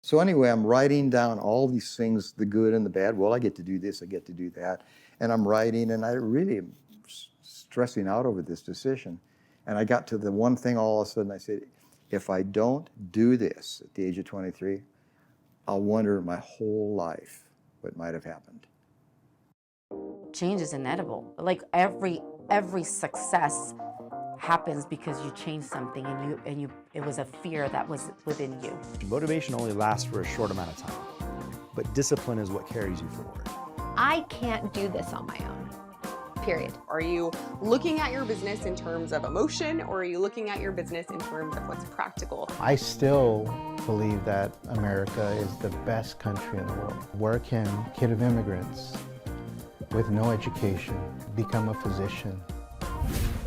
So anyway, I'm writing down all these things, the good and the bad. Well, I get to do this, I get to do that. And I'm writing, and I really am stressing out over this decision. And I got to the one thing all of a sudden I said, if I don't do this at the age of 23, I'll wonder my whole life what might have happened. Change is inevitable. Like every success happens because you changed something and it was a fear that was within you. Motivation only lasts for a short amount of time, but discipline is what carries you forward. I can't do this on my own, period. Are you looking at your business in terms of emotion, or are you looking at your business in terms of what's practical? I still believe that America is the best country in the world. Where can a kid of immigrants with no education become a physician?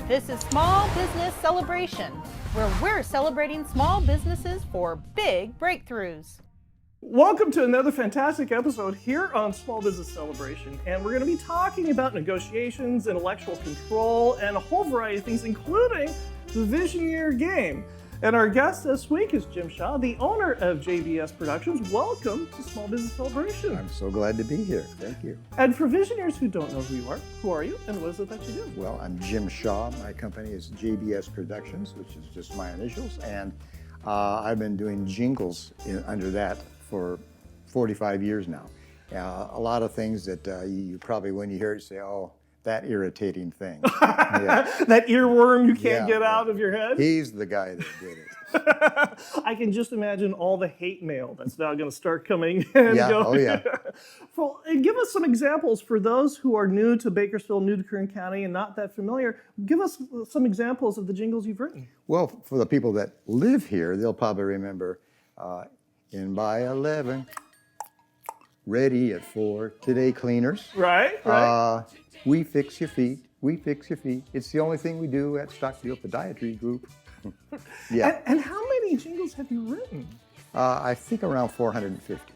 This is Small Business Celebration, where we're celebrating small businesses for big breakthroughs. Welcome to another fantastic episode here on Small Business Celebration, and we're going to be talking about negotiations, intellectual control, and a whole variety of things, including the Visioneer Game. And our guest this week is Jim Shaw, the owner of JBS Productions. Welcome to Small Business Celebration. I'm so glad to be here. Thank you. And for Visioneers who don't know who are you, and what is it that you do? Well, I'm Jim Shaw. My company is JBS Productions, which is just my initials, and I've been doing jingles under that for 45 years now. A lot of things that you probably, when you hear it, say, oh, that irritating thing. Yeah. That earworm you can't get out of your head? He's the guy that did it. I can just imagine all the hate mail that's now going to start coming in. Yeah, oh yeah. Well, and give us some examples for those who are new to Bakersfield, new to Kern County, and not that familiar. Give us some examples of the jingles you've written. Well, for the people that live here, they'll probably remember in by 11, ready at 4, today cleaners. Right. We fix your feet, we fix your feet. It's the only thing we do at Stockfield Podiatry Group. Yeah. And how many jingles have you written? I think around 450.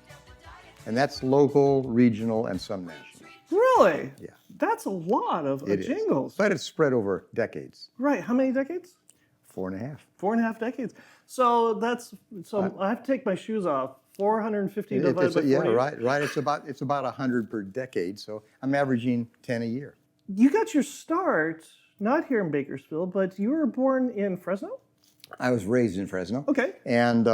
And that's local, regional, and some national. Really? Yeah. That's a lot of jingles. But it's spread over decades. Right. How many decades? 4.5. 4.5 decades. So I have to take my shoes off. 450 divided by 40. Yeah, right. It's about 100 per decade. So I'm averaging 10 a year. You got your start not here in Bakersfield, but you were born in Fresno? I was raised in Fresno. Okay. And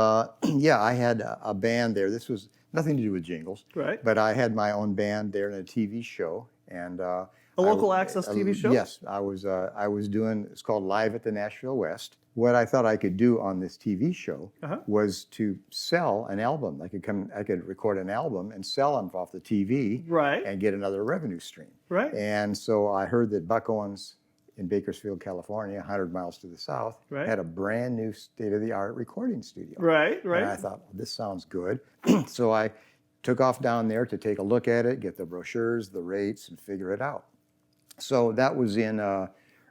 yeah, I had a band there. This was nothing to do with jingles. Right. But I had my own band there in a TV show. And a local access TV show? Yes, I was doing, it's called Live at the Nashville West. What I thought I could do on this TV show was to sell an album. I could record an album and sell them off the TV and get another revenue stream. Right. And so I heard that Buck Owens in Bakersfield, California, 100 miles to the south, had a brand new state-of-the-art recording studio. Right. And I thought, well, this sounds good. So I took off down there to take a look at it, get the brochures, the rates, and figure it out. So that was in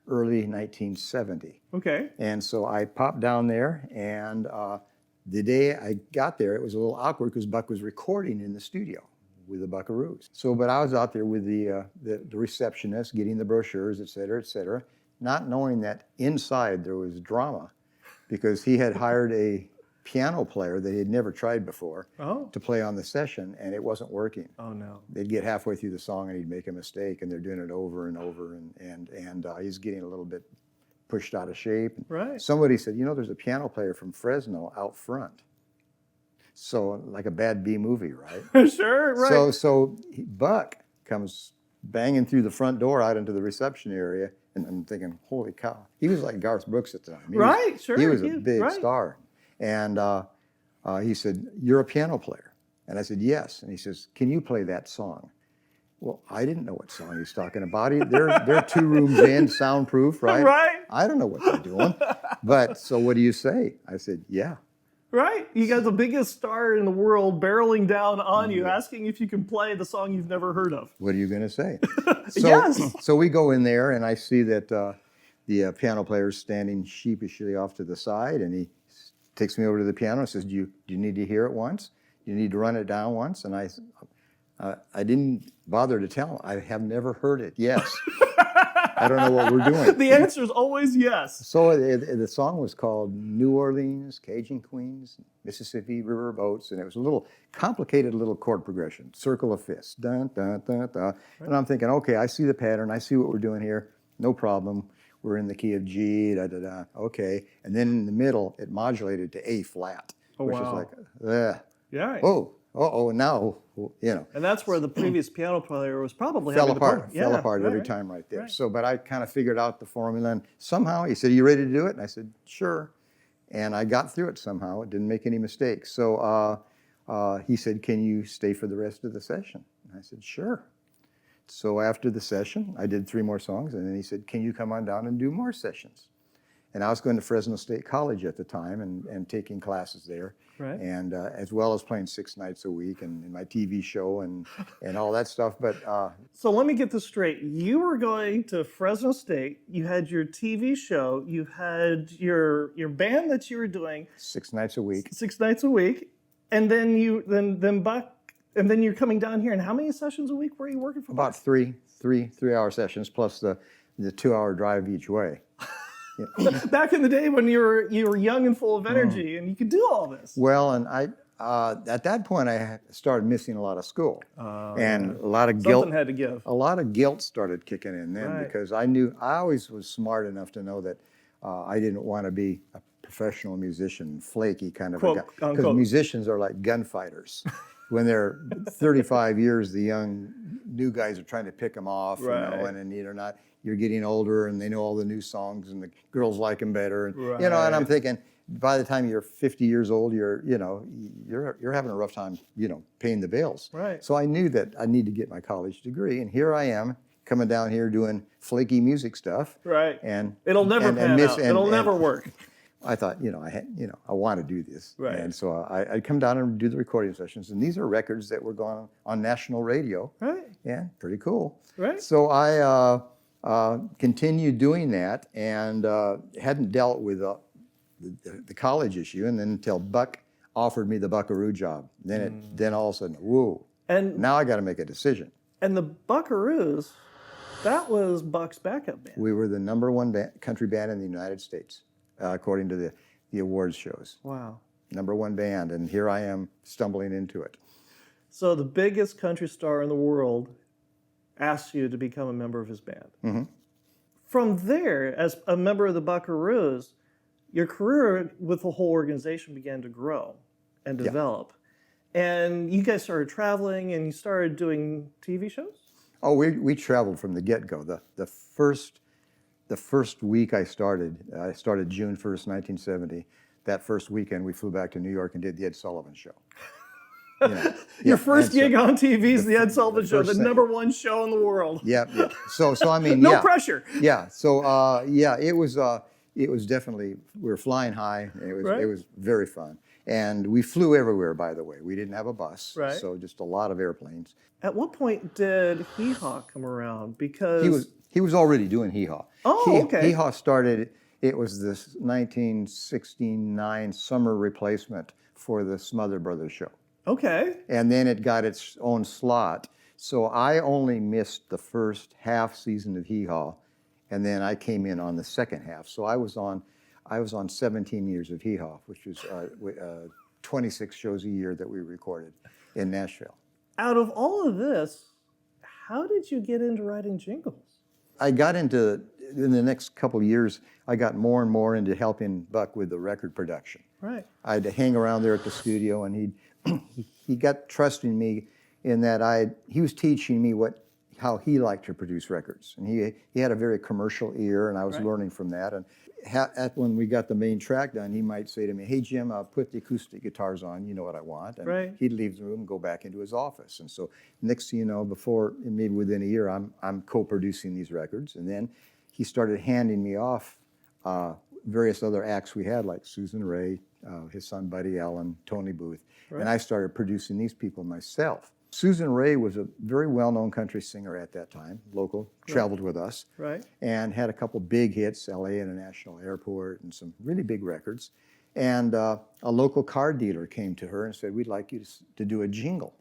early 1970. Okay. And so I popped down there, and the day I got there, it was a little awkward because Buck was recording in the studio with the Buckaroos. So, but I was out there with the receptionist, getting the brochures, et cetera, not knowing that inside there was drama because he had hired a piano player that he had never tried before to play on the session, and it wasn't working. Oh no! They'd get halfway through the song and he'd make a mistake, and they're doing it over and over, and he's getting a little bit pushed out of shape. Right. Somebody said, you know, there's a piano player from Fresno out front. So like a bad B movie, right? Sure, right. So Buck comes banging through the front door out into the reception area, and I'm thinking, holy cow! He was like Garth Brooks at the time. He was a big star. And he said, you're a piano player. And I said, yes. And he says, can you play that song? Well, I didn't know what song he's talking about. They're 2 rooms in, soundproof, right? Right. I don't know what they're doing. But so what do you say? I said, yeah. Right. You got the biggest star in the world barreling down on you, asking if you can play the song you've never heard of. What are you going to say? Yes. So we go in there, and I see that the piano player is standing sheepishly off to the side, and he takes me over to the piano and says, do you need to hear it once? Do you need to run it down once? And I didn't bother to tell him. I have never heard it. Yes. I don't know what we're doing. The answer is always yes. So the song was called New Orleans, Cajun Queens, Mississippi River Boats, and it was a little complicated little chord progression, circle of fists, dun, dun, dun, dun. And I'm thinking, okay, I see the pattern, I see what we're doing here, no problem. We're in the key of G, da, da, da, okay. And then in the middle, it modulated to A flat, which wow. is like, Yeah. oh, now, you know. And that's where the previous piano player was probably Fell having apart, the fell apart every time right there. So, but I kind of figured out the formula, and somehow he said, "Are you ready to do it?" And I said, "Sure." And I got through it somehow. It didn't make any mistakes. So he said, "Can you stay for the rest of the session?" And I said, "Sure." So after the session, I did 3 more songs, and then he said, "Can you come on down and do more sessions?" And I was going to Fresno State College at the time and taking classes there, Right. and as well as playing 6 nights a week and in my TV show and all that stuff. But So let me get this straight. You were going to Fresno State. You had your TV show. You had your band that you were doing 6 nights a week. 6 nights a week, and then then you're coming down here. And how many sessions a week were you working for? About three-hour sessions plus the 2-hour drive each way. Back in the day when you were young and full of energy, and you could do all this. Well, and I at that point I started missing a lot of school, and a lot of guilt. Something had to give. A lot of guilt started kicking in then Right. because I always was smart enough to know that I didn't want to be a professional musician, flaky kind of Quote, a guy. Because unquote. musicians are like gunfighters. When they're 35 years, the young new guys are trying to pick them off, you know, Right. and you're not. You're getting older, and they know all the new songs, and the girls like them better, and you know. And I'm Right. thinking, by the time you're 50 years old, you're having a rough time, you know, paying the bills. Right. So I knew that I need to get my college degree, and here I am coming down here doing flaky music stuff. Right. And It'll never pan out. It'll never work. I thought, I want to do this. Right. And so I'd come down and do the recording sessions, and these are records that were going on national radio. Right. Yeah, pretty cool. Right. So I continued doing that and hadn't dealt with the college issue, and then until Buck offered me the Buckaroo job. Then all of a sudden, whoa, And now I got to make a decision. and the Buckaroos, that was Buck's backup band. We were the #1 country band in the United States, according to the awards shows. Wow. #1 band, and here I am stumbling into it. So the biggest country star in the world asked you to become a member of his band. Mm-hmm. From there, as a member of the Buckaroos, your career with the whole organization began to grow and develop. And you guys started traveling, and you started doing TV shows? Oh, we traveled from the get-go. The first week I started June 1st, 1970. That first weekend, we flew back to New York and did the Ed Sullivan Show. You know, Your yeah, first and so- gig on TV is the Ed Sullivan Show, first the thing. #1 show in the world. Yeah. So I mean, No yeah. pressure. Yeah. So it was definitely, we were flying high. Right. It was very fun, and we flew everywhere. By the way, we didn't have a bus, Right. so just a lot of airplanes. At what point did Hee Haw come around? Because He was already doing Hee Haw. Oh, okay. Hee Haw started. It was this 1969 summer replacement for the Smother Brothers show. Okay. And then it got its own slot. So I only missed the first half season of Hee Haw, and then I came in on the second half. So I was on 17 years of Hee Haw, which was 26 shows a year that we recorded in Nashville. Out of all of this, how did you get into writing jingles? I got into, in the next couple of years, I got more and more into helping Buck with the record production. Right. I had to hang around there at the studio, and he got trusting me in that he was teaching me how he liked to produce records, and he had a very commercial ear, and I was learning from that. And when we got the main track done, he might say to me, "Hey Jim, put the acoustic guitars on. You know what I want." And he'd leave the room and go back into his office. And so next thing you know, maybe within a year, I'm co-producing these records, and then he started handing me off various other acts we had, like Susan Ray, his son Buddy Allen, Tony Booth, and I started producing these people myself. Susan Ray was a very well-known country singer at that time, local, traveled with us, and had a couple big hits, LA International Airport, and some really big records. And a local car dealer came to her and said, "We'd like you to do a jingle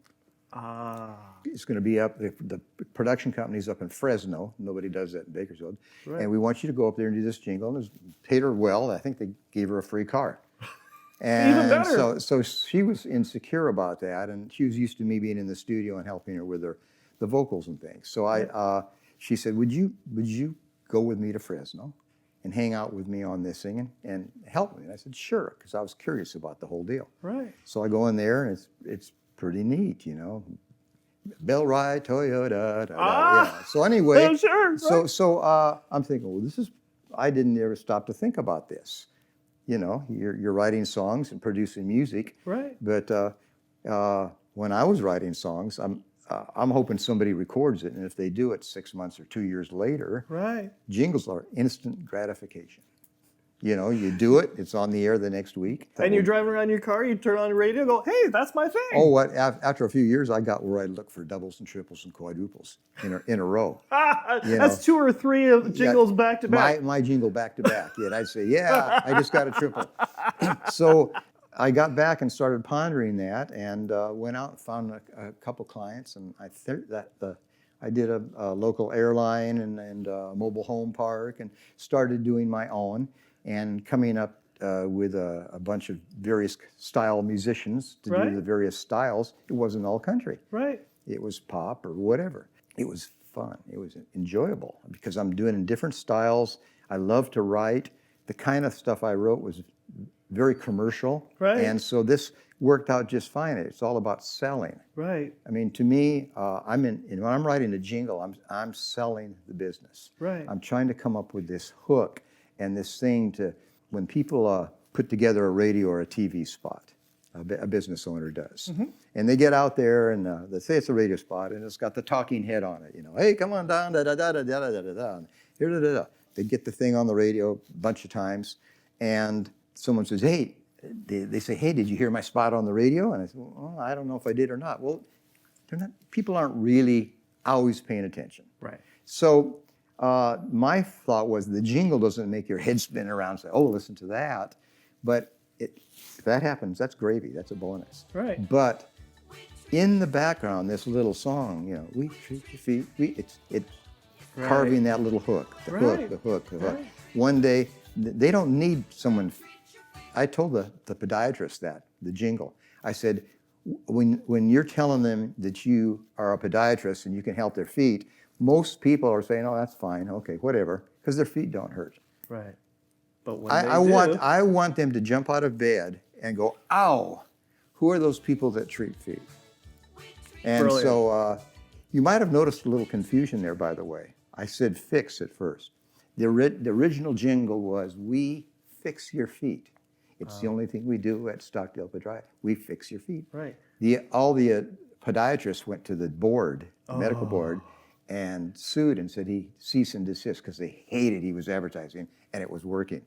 It's going to be up, the production company's up in Fresno. Nobody does that in Bakersfield. Right. And we want you to go up there and do this jingle. And it was paid her well. I think they gave her a free car. And better. so she was insecure about that. And she was used to me being in the studio and helping her with the vocals and things. So she said, would you go with me to Fresno and hang out with me on this thing and help me? And I said, sure, because I was curious about the whole deal. Right. So I go in there, and it's pretty neat, you know. Bellride, Toyota, yeah. So anyway, Oh, sure, right. so I'm thinking, well, I didn't ever stop to think about this. You know, you're writing songs and producing music. Right. But when I was writing songs, I'm hoping somebody records it, and if they do it 6 months or 2 years later, Right. jingles are instant gratification. You know, you do it, it's on the air the next week. And you're driving around your car, you turn on the radio, go, hey, that's my thing. Oh, what? After a few years, I got where I look for doubles and triples and quadruples in a row. You That's know. 2 or 3 of jingles back to back. My jingle back to back. Yeah, and I'd say, yeah, I just got a triple. So I got back and started pondering that, and went out and found a couple clients, and I think that I did a local airline and a mobile home park, and started doing my own, and coming up with a bunch of various style musicians to Right. do the various styles. It wasn't all country. Right. It was pop or whatever. It was fun. It was enjoyable because I'm doing in different styles. I love to write. The kind of stuff I wrote was very commercial. Right. And so this worked out just fine. It's all about selling. Right. I mean, to me, when I'm writing a jingle, I'm selling the business. Right. I'm trying to come up with this hook and this thing when people put together a radio or a TV spot, a business owner does. Mm-hmm. And they get out there and they say it's a radio spot and it's got the talking head on it, you know, hey, come on down, da da da da da da da da. Here, da da da. They get the thing on the radio a bunch of times, and someone says, hey, they say, hey, did you hear my spot on the radio? And I said, well, I don't know if I did or not. Well, people aren't really always paying attention. Right. So my thought was the jingle doesn't make your head spin around and say, oh, listen to that. But if that happens, that's gravy. That's a bonus. Right. But in the background, this little song, you know, we treat your feet. It's Right. carving that little hook, the hook, Right. the hook, the hook. Right. One day, they don't need someone. I told the podiatrist the jingle. I said, when you're telling them that you are a podiatrist and you can help their feet, most people are saying, oh, that's fine, okay, whatever, because their feet don't hurt. Right. But when I want them to jump out of bed and go, ow, who are those people that treat feet? And Brilliant. so you might have noticed a little confusion there, by the way. I said fix at first. The original jingle was, we fix your feet. It's the only thing we do at Stockdale Podiatry. We fix your feet. Right. All the podiatrists went to the board, the medical board, and sued and said he cease and desist because they hated he was advertising and it was working.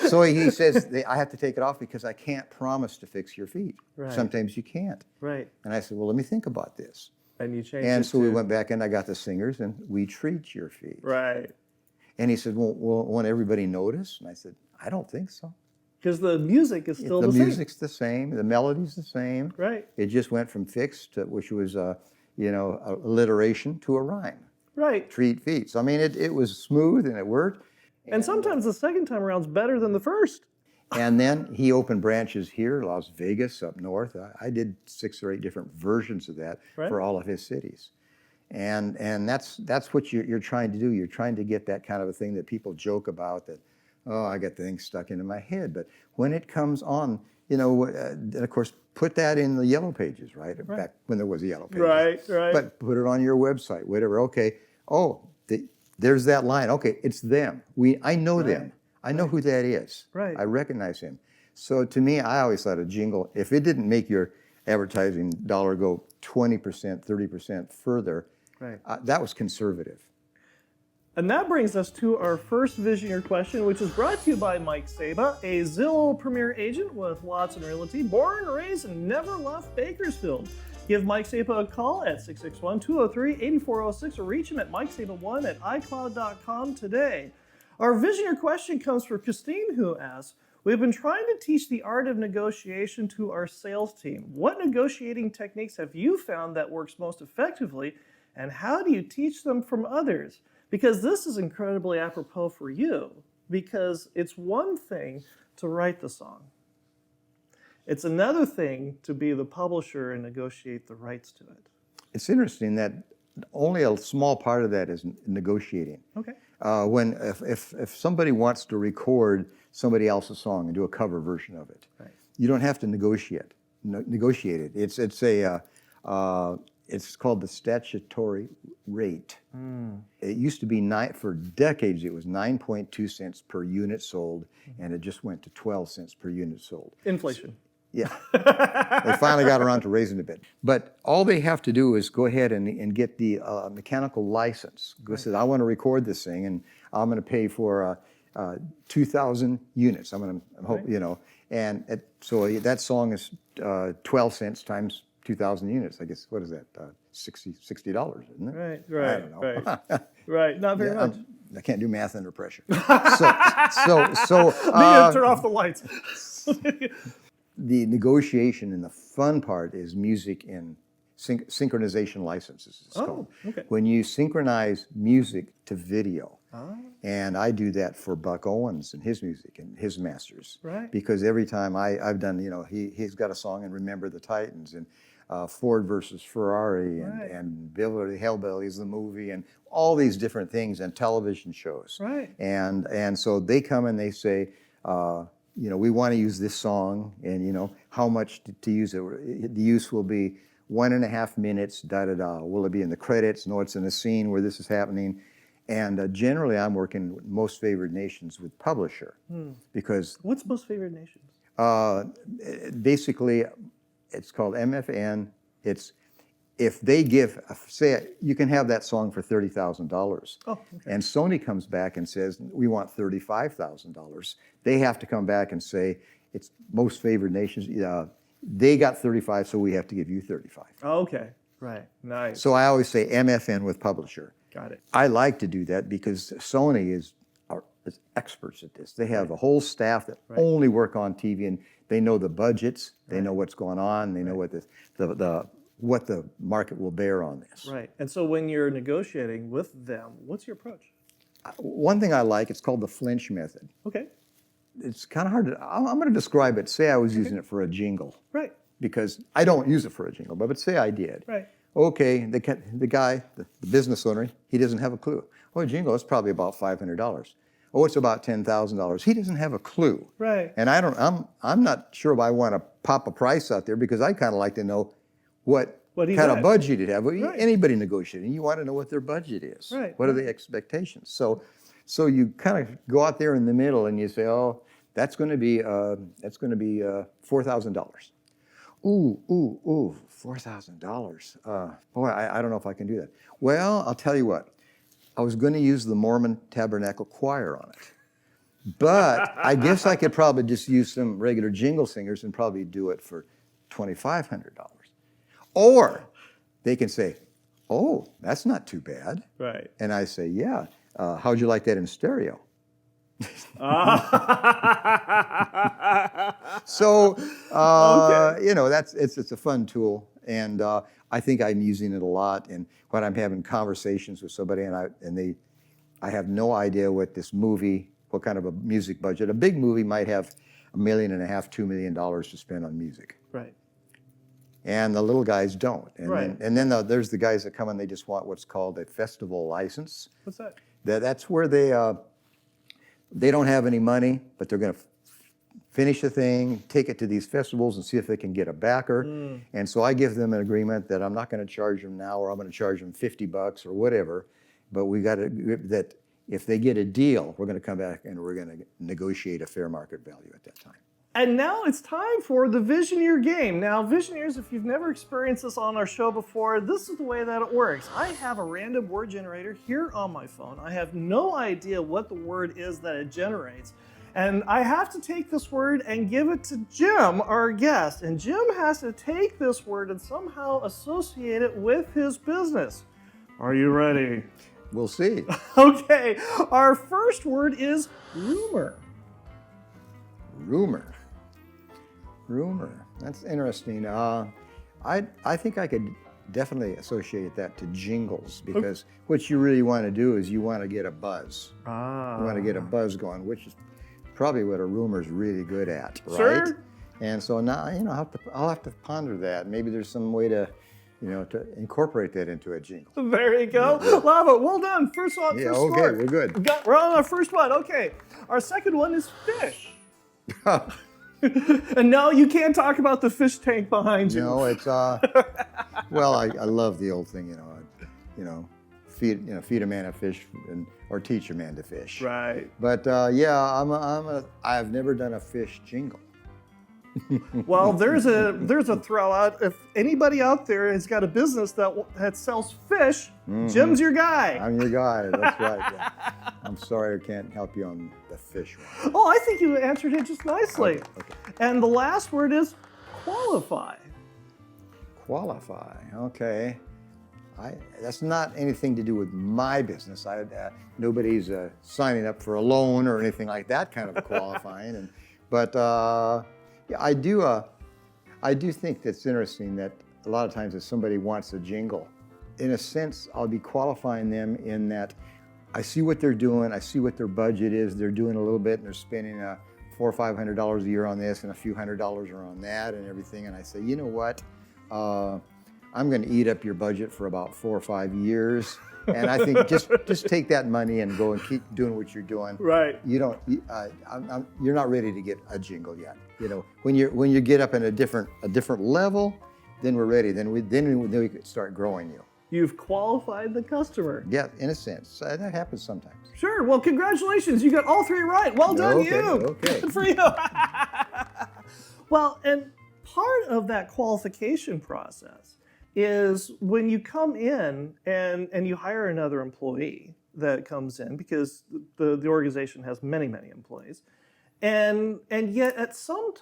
So he says, I have to take it off because I can't promise to fix your feet. Right. Sometimes you can't. Right. And I said, well, let me think about this. And you changed And it so we to- went back and I got the singers and we treat your feet. Right. And he said, well, won't everybody notice? And I said, I don't think so. Because the music is still The the same. music's the same, the melody's the same. Right. It just went from fixed, which was, alliteration, to a rhyme. Right. Treat feet. So I mean, it was smooth and it worked. And sometimes the second time around's better than the first. And then he opened branches here, Las Vegas, up north. I did 6 or 8 different versions of that Right. for all of his cities. And that's what you're trying to do. You're trying to get that kind of a thing that people joke about, that, oh, I got things stuck into my head. But when it comes on, and of course, put that in the yellow pages, right? Back when there was a yellow pages. Right, right. But put it on your website, whatever. Okay. Oh, there's that line. Okay, it's them. I know them. I know who that is. Right. I recognize him. So to me, I always thought a jingle, if it didn't make your advertising dollar go 20%, 30% further, Right. that was conservative. And that brings us to our first Visioneer question, which is brought to you by Mike Saba, a Zillow Premier agent with Watson Realty, born and raised and never left Bakersfield. Give Mike Saba a call at 661-203-8406 or reach him at mikesaba1@icloud.com today. Our Visioneer question comes from Christine, who asks, We've been trying to teach the art of negotiation to our sales team. What negotiating techniques have you found that works most effectively, and how do you teach them from others? Because this is incredibly apropos for you, because it's one thing to write the song. It's another thing to be the publisher and negotiate the rights to it. It's interesting that only a small part of that is negotiating. Okay. If somebody wants to record somebody else's song and do a cover version of it, Right. you don't have to negotiate it. It's called the statutory rate. It used to be for decades. It was 9.2 cents per unit sold, and it just went to 12 cents per unit sold. Inflation. Yeah, they finally got around to raising it a bit. But all they have to do is go ahead and get the mechanical license. Go say, I want to record this thing, and I'm going to pay for 2,000 units. So that song is 12 cents times 2,000 units. I guess, what is that? $60, isn't it? Right. I don't know. Right. Right. Not very much. I can't do math under pressure. Need to turn off the lights. The negotiation and the fun part is music in synchronization licenses, it's called. Okay. When you synchronize music to video. And I do that for Buck Owens and his music and his masters. Right. Because every time I've done, he's got a song in Remember the Titans and Ford versus Ferrari and Beverly Hillbillies, the movie, and all these different things and television shows. Right. And so they come and they say, we want to use this song, and how much to use it. The use will be 1.5 minutes, Will it be in the credits? No, it's in a scene where this is happening. And generally, I'm working with Most Favored Nations with publisher, because What's Most Favored Nations? basically, it's called MFN. It's if they give, say, you can have that song for $30,000. Oh, okay. And Sony comes back and says, we want $35,000. They have to come back and say, it's Most Favored Nations. They got 35, so we have to give you 35. Okay. Right. Nice. So I always say MFN with publisher. Got it. I like to do that because Sony is experts at this. They have a whole staff that only work on TV, and they know the budgets, they know what's going on, they know what what the market will bear on this. Right. And so when you're negotiating with them, what's your approach? One thing I like, it's called the flinch method. Okay. It's kind of hard to, I'm going to describe it. Say I was using it for a jingle. Right. Because I don't use it for a jingle, but say I did. Right. Okay, the guy, the business owner, he doesn't have a clue. Oh, a jingle, it's probably about $500. Oh, it's about $10,000. He doesn't have a clue. Right. And I'm not sure if I want to pop a price out there, because I kind of like to know what he's kind of at. budget he'd have. Right. Anybody negotiating, you want to know what their budget is. Right. What are the expectations? So you kind of go out there in the middle and you say, oh, that's going to be $4,000. Ooh, $4,000. Boy, I don't know if I can do that. Well, I'll tell you what. I was going to use the Mormon Tabernacle Choir on it. But I guess I could probably just use some regular jingle singers and probably do it for $2,500. Or they can say, oh, that's not too bad. Right. And I say, yeah, how'd you like that in stereo? So, it's a fun tool, and I think I'm using it a lot. And when I'm having conversations with somebody, I have no idea what kind of a music budget. A big movie might have $1.5 million, $2 million to spend on music. Right. And the little guys don't. And Right. then there's the guys that come and they just want what's called a festival license. What's that? That's where they don't have any money, but they're going to finish the thing, take it to these festivals and see if they can get a backer. And so I give them an agreement that I'm not going to charge them now, or I'm going to charge them $50 or whatever. But we got that if they get a deal, we're going to come back and we're going to negotiate a fair market value at that time. And now it's time for the Visioneer Game. Now, Visioneers, if you've never experienced this on our show before, this is the way that it works. I have a random word generator here on my phone. I have no idea what the word is that it generates. And I have to take this word and give it to Jim, our guest. And Jim has to take this word and somehow associate it with his business. Are you ready? We'll see. Okay, our first word is rumor. Rumor. That's interesting. I think I could definitely associate that to jingles, because what you really want to do is you want to get a buzz. You want to get a buzz going, which is probably what a rumor's really good at, right? Sure. And so now, I'll have to ponder that. Maybe there's some way to, to incorporate that into a jingle. There you go. Love it. Well done. First one. Yeah, first okay, score. we're good. We're on our first one. Okay. Our second one is fish. And no, you can't talk about the fish tank behind you. No, it's well, I love the old thing, feed a man a fish or teach a man to fish. Right. But I've never done a fish jingle. Well, there's a throw out. If anybody out there has got a business that sells fish, Jim's your guy. I'm your guy. That's right. Yeah. I'm sorry I can't help you on the fish one. Oh, I think you answered it just nicely. Okay. And the last word is qualify. Qualify. Okay. That's not anything to do with my business. Nobody's signing up for a loan or anything like that kind of qualifying. But I do think that's interesting that a lot of times if somebody wants a jingle, in a sense, I'll be qualifying them in that I see what they're doing, I see what their budget is, they're doing a little bit and they're spending $400 or $500 a year on this and a few $100s are on that and everything. And I say, you know what? I'm going to eat up your budget for about 4 or 5 years. And I think just take that money and go and keep doing what you're doing. Right. You're not ready to get a jingle yet. When you get up in a different level, then we're ready. Then we can start growing you. You've qualified the customer. Yeah, in a sense. That happens sometimes. Sure. Well, congratulations. You got all 3 right. Well done, Okay, you. okay. Good for you. Well, and part of that qualification process is when you come in and you hire another employee that comes in, because the organization has many, many employees. And yet at some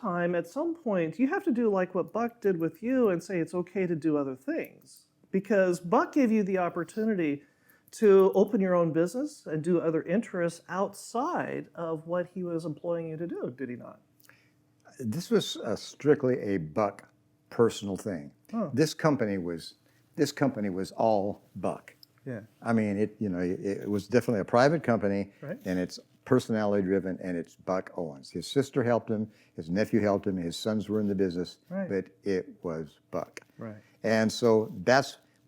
point, you have to do like what Buck did with you and say it's okay to do other things. Because Buck gave you the opportunity to open your own business and do other interests outside of what he was employing you to do, did he not? This was strictly a Buck personal thing. Oh. This company was all Buck. Yeah. I mean, it was definitely a private company, Right. and it's personality driven, and it's Buck Owens. His sister helped him, his nephew helped him, his sons were in the business, Right. but it was Buck. Right. And so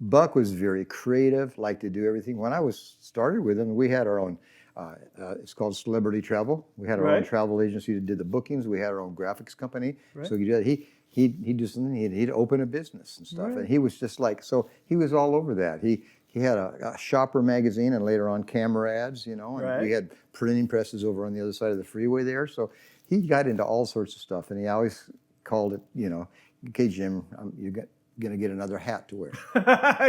Buck was very creative, liked to do everything. When I was started with him, we had our own, it's called Celebrity Travel. We had our own Right. travel agency that did the bookings. We had our own graphics company. Right. So he'd do something, he'd open a business and stuff. Right. And he was just like, so he was all over that. He had a shopper magazine and later on camera ads, and Right. we had printing presses over on the other side of the freeway there. So he got into all sorts of stuff, and he always called it, okay, Jim, you're going to get another hat to wear.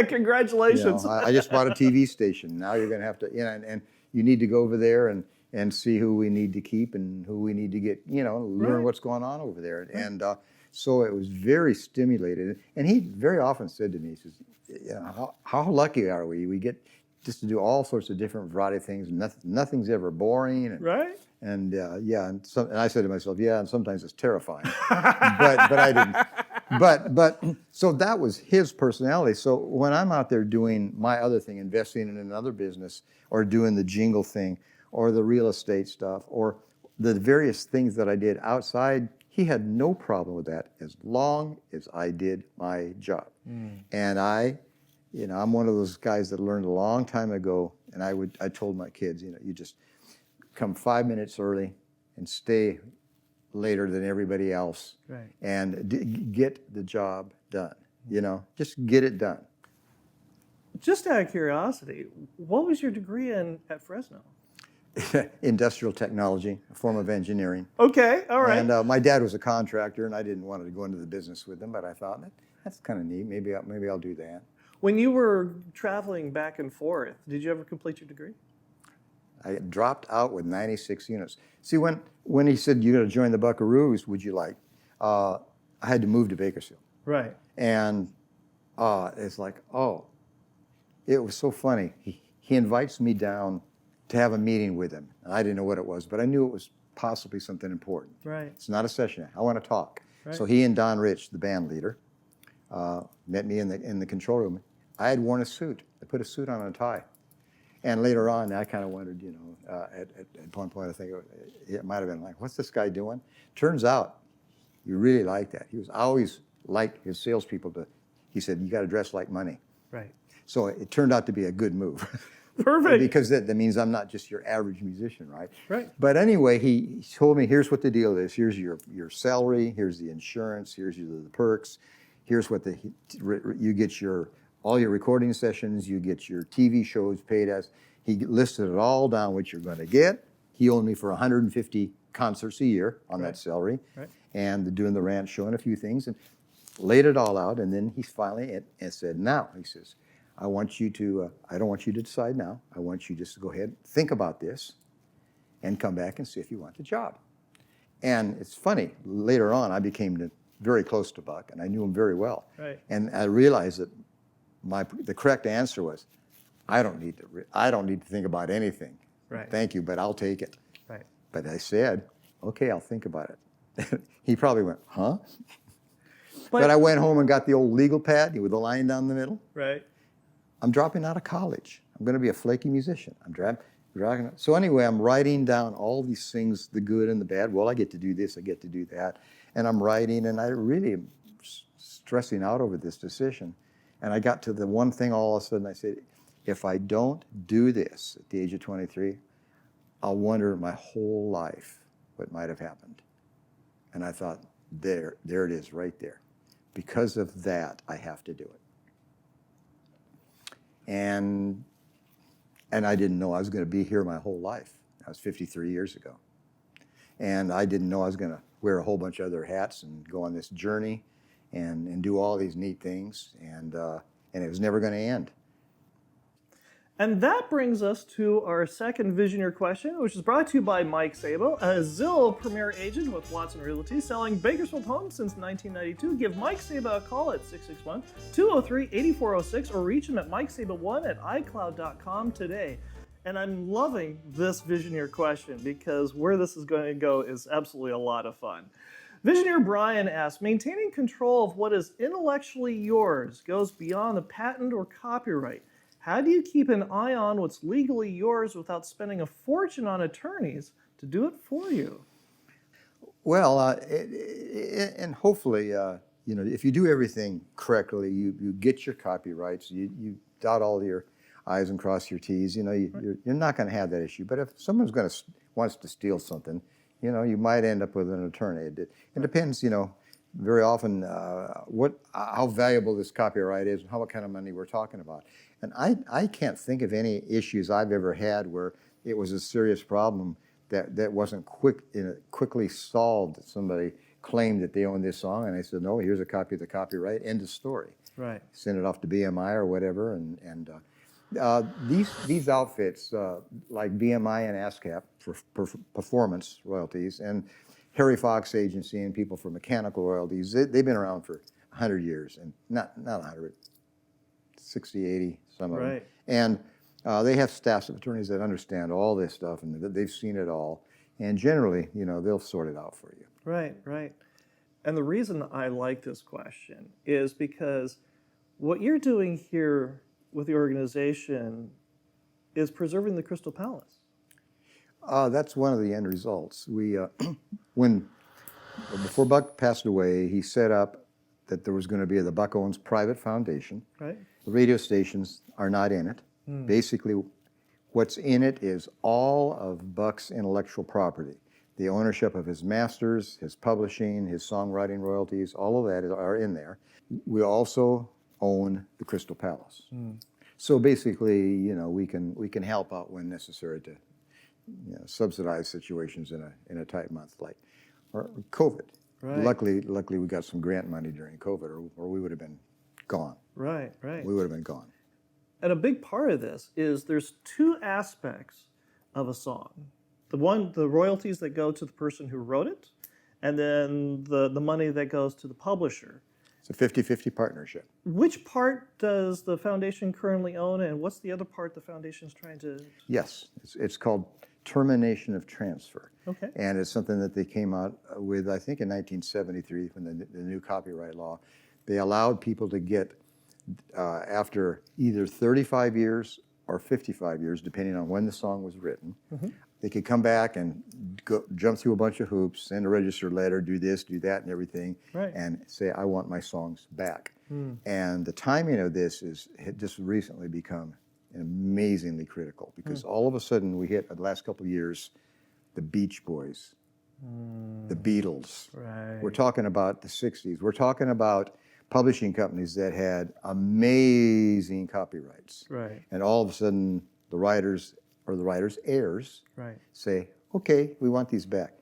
Congratulations. I just bought a TV station. Now you're going to have to, and you need to go over there and see who we need to keep and who we need to get, learn Right. what's going on over there. And so it was very stimulated. And he very often said to me, he says, how lucky are we? We get just to do all sorts of different variety of things. Nothing's ever boring. And, Right? And and I said to myself, yeah, and sometimes it's terrifying. but I didn't. But so that was his personality. So when I'm out there doing my other thing, investing in another business, or doing the jingle thing, or the real estate stuff, or the various things that I did outside, he had no problem with that as long as I did my job. And I'm one of those guys that learned a long time ago, and I told my kids, you just come 5 minutes early and stay later than everybody else, Right. and get the job done. Just get it done. Just out of curiosity, what was your degree in at Fresno? Industrial technology, a form of engineering. Okay, all right. And my dad was a contractor, and I didn't want to go into the business with him, but I thought that's kind of neat. Maybe I'll do that. When you were traveling back and forth, did you ever complete your degree? I dropped out with 96 units. See, when he said, you're going to join the Buckaroos, would you like? I had to move to Bakersfield. Right. And it's like, it was so funny. He invites me down to have a meeting with him. And I didn't know what it was, but I knew it was possibly something important. Right. It's not a session. I want to talk. Right. So he and Don Rich, the band leader, met me in the control room. I had worn a suit. I put a suit on and a tie. And later on, I kind of wondered, at one point, I think it might have been like, what's this guy doing? Turns out, he really liked that. He was always liked his salespeople he said, you got to dress like money. Right. So it turned out to be a good move. Perfect. Because that means I'm not just your average musician, right? Right. But anyway, he told me, here's what the deal is. Here's your salary. Here's the insurance. Here's the perks. Here's what you get all your recording sessions. You get your TV shows paid as. He listed it all down what you're going to get. He owned me for 150 concerts a year on that salary, and doing the ranch show and a few things, and laid it all out. And then he finally said, now, he says, I want you to, I don't want you to decide now. I want you just to go ahead, think about this, and come back and see if you want the job. And it's funny, later on, I became very close to Buck, and I knew him very well. Right. And I realized that the correct answer was, I don't need to think about anything. Right. Thank you, but I'll take it. Right. But I said, okay, I'll think about it. He probably went, huh? But I went home and got the old legal pad with the line down the middle. Right. I'm dropping out of college. I'm going to be a flaky musician. So anyway, I'm writing down all these things, the good and the bad. Well, I get to do this, I get to do that. And I'm writing, and I really am stressing out over this decision. And I got to the one thing all of a sudden, I said, if I don't do this at the age of 23, I'll wonder my whole life what might have happened. And I thought, there it is right there. Because of that, I have to do it. And I didn't know I was going to be here my whole life. That was 53 years ago. And I didn't know I was going to wear a whole bunch of other hats and go on this journey and do all these neat things. And it was never going to end. And that brings us to our second Visioneer question, which is brought to you by Mike Sabo, a Zillow Premier Agent with Watson Realty, selling Bakersfield homes since 1992. Give Mike Sabo a call at 661-203-8406 or reach him at mikesabo1@icloud.com today. And I'm loving this Visioneer question because where this is going to go is absolutely a lot of fun. Visioneer Brian asks, maintaining control of what is intellectually yours goes beyond the patent or copyright. How do you keep an eye on what's legally yours without spending a fortune on attorneys to do it for you? Well, and hopefully, if you do everything correctly, you get your copyrights, you dot all your I's and cross your T's. You're not going to have that issue. But if someone's wants to steal something, you might end up with an attorney. It depends, very often how valuable this copyright is and what kind of money we're talking about. And I can't think of any issues I've ever had where it was a serious problem that wasn't quickly solved. Somebody claimed that they owned this song, and I said, no, here's a copy of the copyright, end of story. Right. Send it off to BMI or whatever, and these outfits like BMI and ASCAP for performance royalties, and Harry Fox Agency and people for mechanical royalties, they've been around for 100 years, and not 100, 60, 80, some of them. And they have staffs of attorneys that understand all this stuff, and they've seen it all. And generally, they'll sort it out for you. Right. And the reason I like this question is because what you're doing here with the organization is preserving the Crystal Palace. That's one of the end results. We, before Buck passed away, he set up that there was going to be the Buck Owens Private Foundation. Right. The radio stations are not in it. Basically, what's in it is all of Buck's intellectual property. The ownership of his masters, his publishing, his songwriting royalties, all of that are in there. We also own the Crystal Palace. So basically, we can help out when necessary to subsidize situations in a tight month like or COVID. Right. Luckily, we got some grant money during COVID, or we would have been gone. Right. We would have been gone. And a big part of this is there's two aspects of a song. The royalties that go to the person who wrote it, and then the money that goes to the publisher. It's a 50-50 partnership. Which part does the foundation currently own, and what's the other part the foundation's trying to... Yes, it's called termination of transfer. Okay. And it's something that they came out with, I think, in 1973, when the new copyright law. They allowed people to get, after either 35 years or 55 years, depending on when the song was written, they could come back and jump through a bunch of hoops, send a registered letter, do this, do that, and everything, and say, I want my songs back. And the timing of this had just recently become amazingly critical, because all of a sudden we hit, the last couple of years, the Beach Boys, the Beatles. We're talking about the 60s. We're talking about publishing companies that had amazing copyrights. And all of a sudden, the writers or the writers' heirs say, okay, we want these back.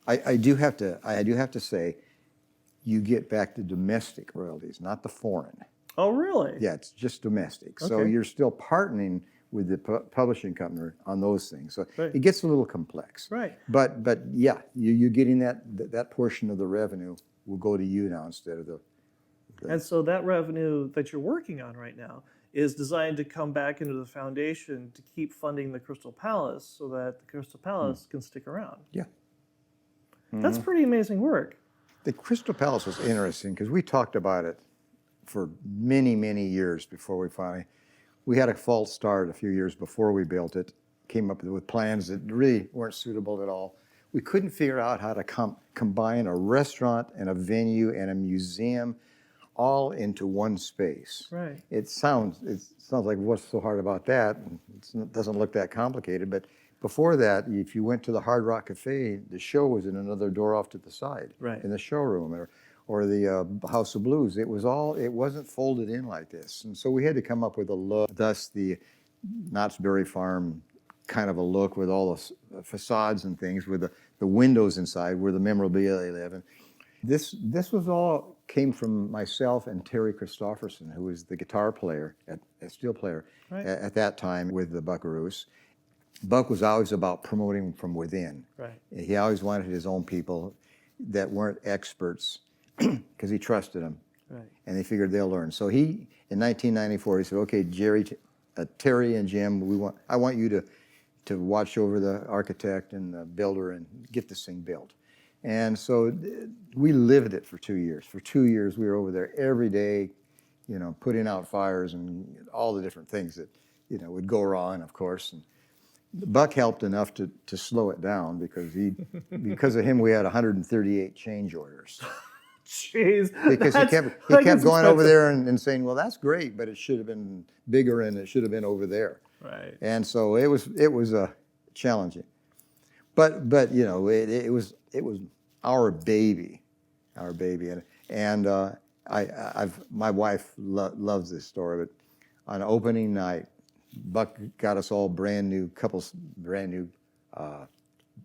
I do have to say, you get back the domestic royalties, not the foreign. Oh, really? Yeah, it's just domestic. So you're still partnering with the publishing company on those things. So it gets a little complex. But yeah, you're getting that portion of the revenue will go to you now instead of the. And so that revenue that you're working on right now is designed to come back into the foundation to keep funding the Crystal Palace so that the Crystal Palace can stick around. Yeah. That's pretty amazing work. The Crystal Palace was interesting because we talked about it for many, many years before we had a false start a few years before we built it, came up with plans that really weren't suitable at all. We couldn't figure out how to combine a restaurant and a venue and a museum all into one space. It sounds like what's so hard about that? It doesn't look that complicated, but before that, if you went to the Hard Rock Cafe, the show was in another door off to the side, in the showroom, or the House of Blues. It wasn't folded in like this, and so we had to come up with a look. Thus, the Knott's Berry Farm kind of a look with all the facades and things, with the windows inside where the memorabilia live. And this was all came from myself and Terry Christopherson, who was the guitar player, a steel player at that time with the Buckaroos. Buck was always about promoting from within. He always wanted his own people that weren't experts because he trusted them. And they figured they'll learn. So in 1994, he said, okay, Terry and Jim, I want you to watch over the architect and the builder and get this thing built. And so we lived it for 2 years. For 2 years, we were over there every day, putting out fires and all the different things that, would go wrong, of course. And Buck helped enough to slow it down because of him, we had 138 change orders. Jeez. Because he kept going over there and saying, well, that's great, but it should have been bigger and it should have been over there. And so it was challenging. But it was our baby, and my wife loves this story. But on opening night, Buck got us all brand new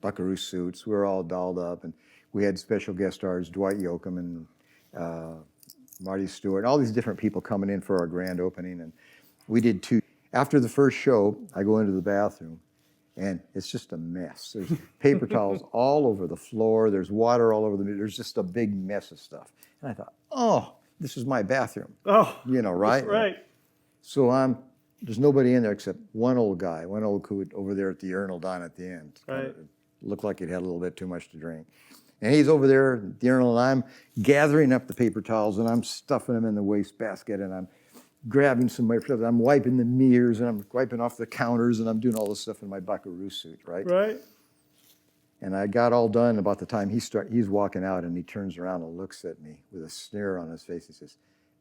Buckaroo suits. We were all dolled up, and we had special guest stars, Dwight Yoakam and Marty Stewart, all these different people coming in for our grand opening, and we did 2. After the first show, I go into the bathroom, and it's just a mess. There's paper towels all over the floor. There's water all over there's just a big mess of stuff. And I thought, oh, this is my bathroom. Oh, right? So there's nobody in there except one old coot over there at the urinal down at the end. Looked like he'd had a little bit too much to drink. And he's over there at the urinal, and I'm gathering up the paper towels, and I'm stuffing them in the wastebasket, and I'm grabbing some paper towels. I'm wiping the mirrors, and I'm wiping off the counters, and I'm doing all this stuff in my Buckaroo suit, right? And I got all done about the time he's walking out, and he turns around and looks at me with a sneer on his face. He says,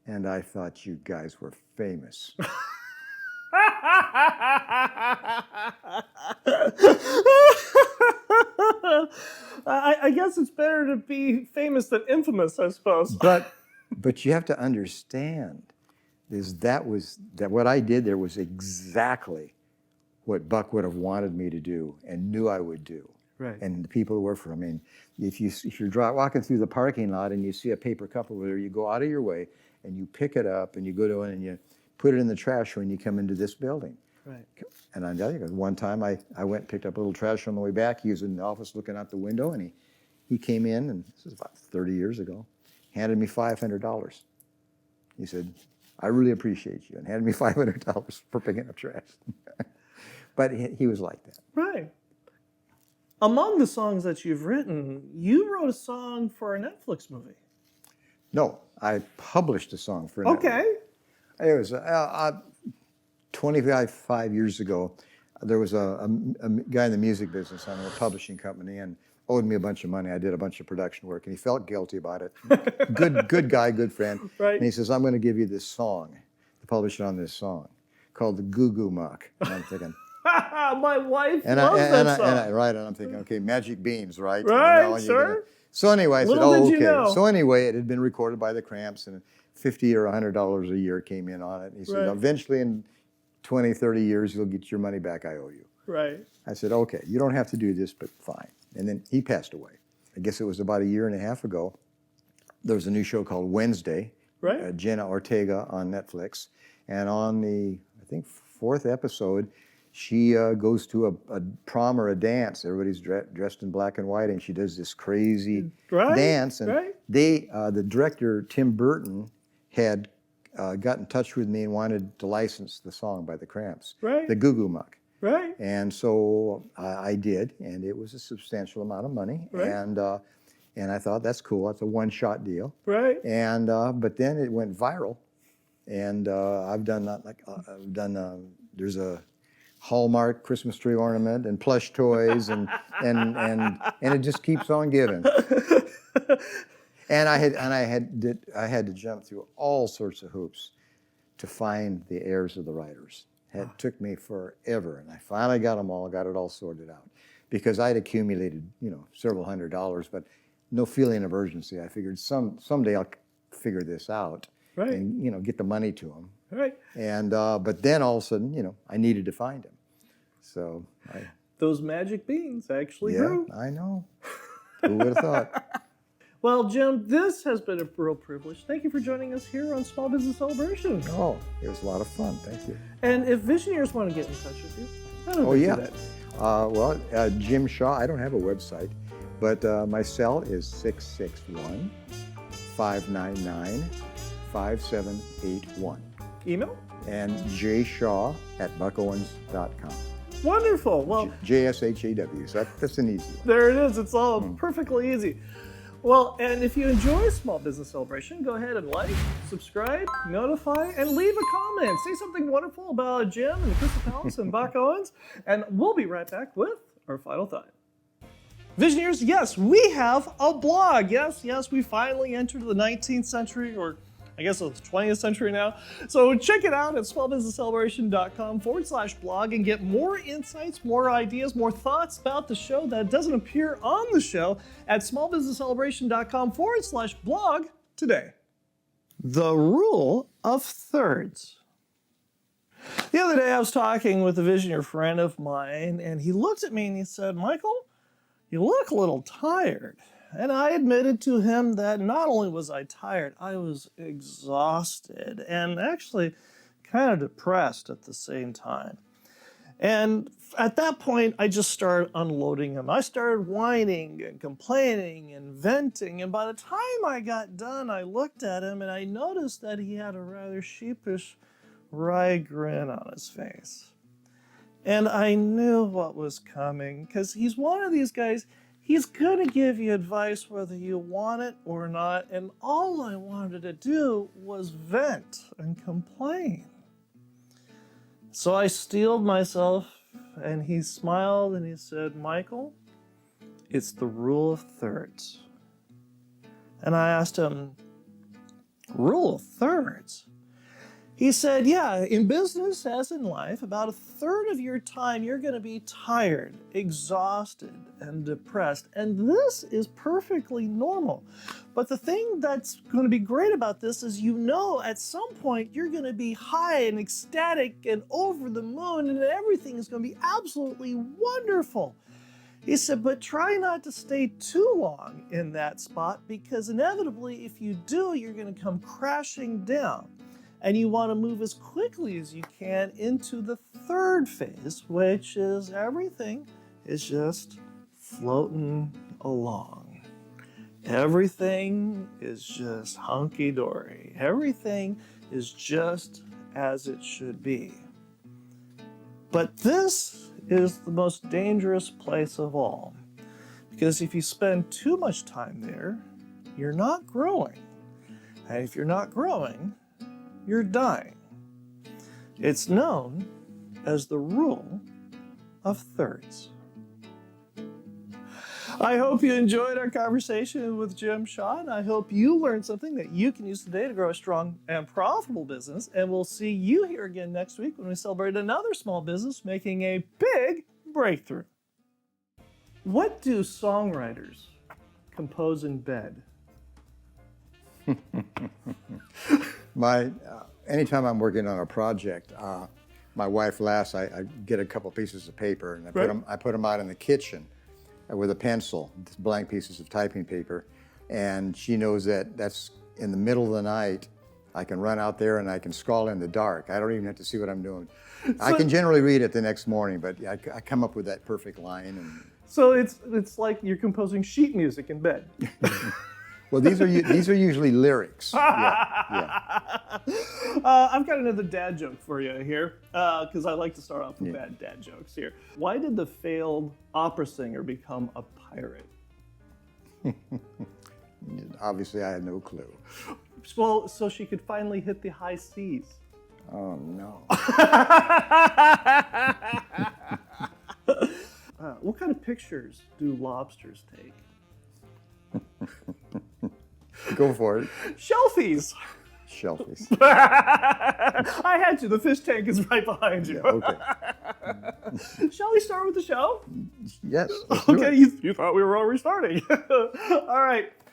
and I thought you guys were famous. I guess it's better to be famous than infamous, I suppose. But you have to understand that what I did there was exactly what Buck would have wanted me to do and knew I would do. And the people who work for him. I mean, if you're walking through the parking lot and you see a paper cup over there, you go out of your way and you pick it up and you go to it and you put it in the trash when you come into this building. And I tell you, one time I went and picked up a little trash on the way back. He was in the office looking out the window, and he came in, and this was about 30 years ago, handed me $500. He said, I really appreciate you, and handed me $500 for picking up trash. But he was like that. Among the songs that you've written, you wrote a song for a Netflix movie. No, I published a song for Okay. It was 25 years ago. There was a guy in the music business on a publishing company and owed me a bunch of money. I did a bunch of production work, and he felt guilty about it. Good guy, good friend. Right. And he says, "I'm going to give you this song, to publish it on this song, called the Goo Goo Muck." And I'm thinking, My wife and loves that song. and I'm thinking, okay, magic beans, right? Right, and sure. So anyway, I said, Little oh, did you okay. know. So anyway, it had been recorded by the Cramps, and $50 or $100 a year came in on it. And he said, Right. eventually in 20, 30 years, you'll get your money back I owe you. Right. I said, okay, you don't have to do this, but fine. And then he passed away. I guess it was about a year and a half ago. There was a new show called Wednesday, Right. Jenna Ortega on Netflix. And on the, I think, 4th episode, she goes to a prom or a dance. Everybody's dressed in black and white, and she does this crazy Right, dance. And right. the director, Tim Burton, had got in touch with me and wanted to license the song by the Cramps, Right. the Goo Goo Muck. Right. And so I did, and it was a substantial amount of money. Right. And I thought, that's cool. That's a one-shot deal. Right. And but then it went viral, and I've done that. There's a Hallmark Christmas tree ornament and plush toys, and it just keeps on giving. And I had to jump through all sorts of hoops to find the heirs of the writers. It took me forever, and I finally got it all sorted out, because I'd accumulated, several $100s, but no feeling of urgency. I figured someday I'll figure this out, Right. and get the money to them. Right. And but then all of a sudden, I needed to find him. So Those magic beans actually yeah, grew. I know. Who would have thought? Well, Jim, this has been a real privilege. Thank you for joining us here on Small Business Celebration. Oh, it was a lot of fun. Thank you. And if Visioneers want to get in touch with you, how do Oh they yeah. do that? Jim Shaw. I don't have a website, but my cell is 661-599-5781, Email? and jshaw@buckowens.com. Wonderful. Well, JSHAW. So that's an easy one. there it is. It's all perfectly easy. Well, and if you enjoy Small Business Celebration, go ahead and like, subscribe, notify, and leave a comment. Say something wonderful about Jim and Crystal Palace and Buck Owens, and we'll be right back with our final thought. Visioneers, yes, we have a blog. Yes, we finally entered the 19th century, or I guess it's 20th century now. So check it out at smallbusinesscelebration.com/blog and get more insights, more ideas, more thoughts about the show that doesn't appear on the show at smallbusinesscelebration.com/blog today. The rule of thirds. The other day I was talking with a Visioneer friend of mine, and he looked at me and he said, "Michael, you look a little tired." And I admitted to him that not only was I tired, I was exhausted and actually kind of depressed at the same time. And at that point, I just started unloading him. I started whining and complaining and venting. And by the time I got done, I looked at him and I noticed that he had a rather sheepish, wry grin on his face. And I knew what was coming, because he's one of these guys. He's going to give you advice whether you want it or not, and all I wanted to do was vent and complain. So I steeled myself, and he smiled and he said, "Michael, it's the rule of thirds." And I asked him, "Rule of thirds?" He said, "Yeah, in business as in life, about a third of your time you're going to be tired, exhausted, and depressed. And this is perfectly normal. But the thing that's going to be great about this is at some point you're going to be high and ecstatic and over the moon, and everything is going to be absolutely wonderful." He said, "But try not to stay too long in that spot, because inevitably if you do, you're going to come crashing down. And you want to move as quickly as you can into the third phase, which is everything is just floating along. Everything is just hunky-dory. Everything is just as it should be. But this is the most dangerous place of all, Because if you spend too much time there, you're not growing. And if you're not growing, you're dying. It's known as the rule of thirds. I hope you enjoyed our conversation with Jim Shaw, and I hope you learned something that you can use today to grow a strong and profitable business. And we'll see you here again next week when we celebrate another small business making a big breakthrough. What do songwriters compose in bed? Anytime I'm working on a project, my wife laughs. I get a couple pieces of paper and I put them out in the kitchen with a pencil, blank pieces of typing paper, and she knows that that's in the middle of the night. I can run out there and I can scrawl in the dark. I don't even have to see what I'm doing. I can generally read it the next morning, but I come up with that perfect line. And so it's like you're composing sheet music in bed. Well, these are usually lyrics. Yeah. I've got another dad joke for you here, because I like to start off with bad dad jokes here. Why did the failed opera singer become a pirate? Obviously, I had no clue. Well, so she could finally hit the high seas. Oh, no. What kind of pictures do lobsters take? Go for it. Shelfies. Shelfies. I had to. The fish tank is right behind you. Yeah, okay. Shall we start with the show? Yes. Let's do Okay, it. you thought we were already starting. All right.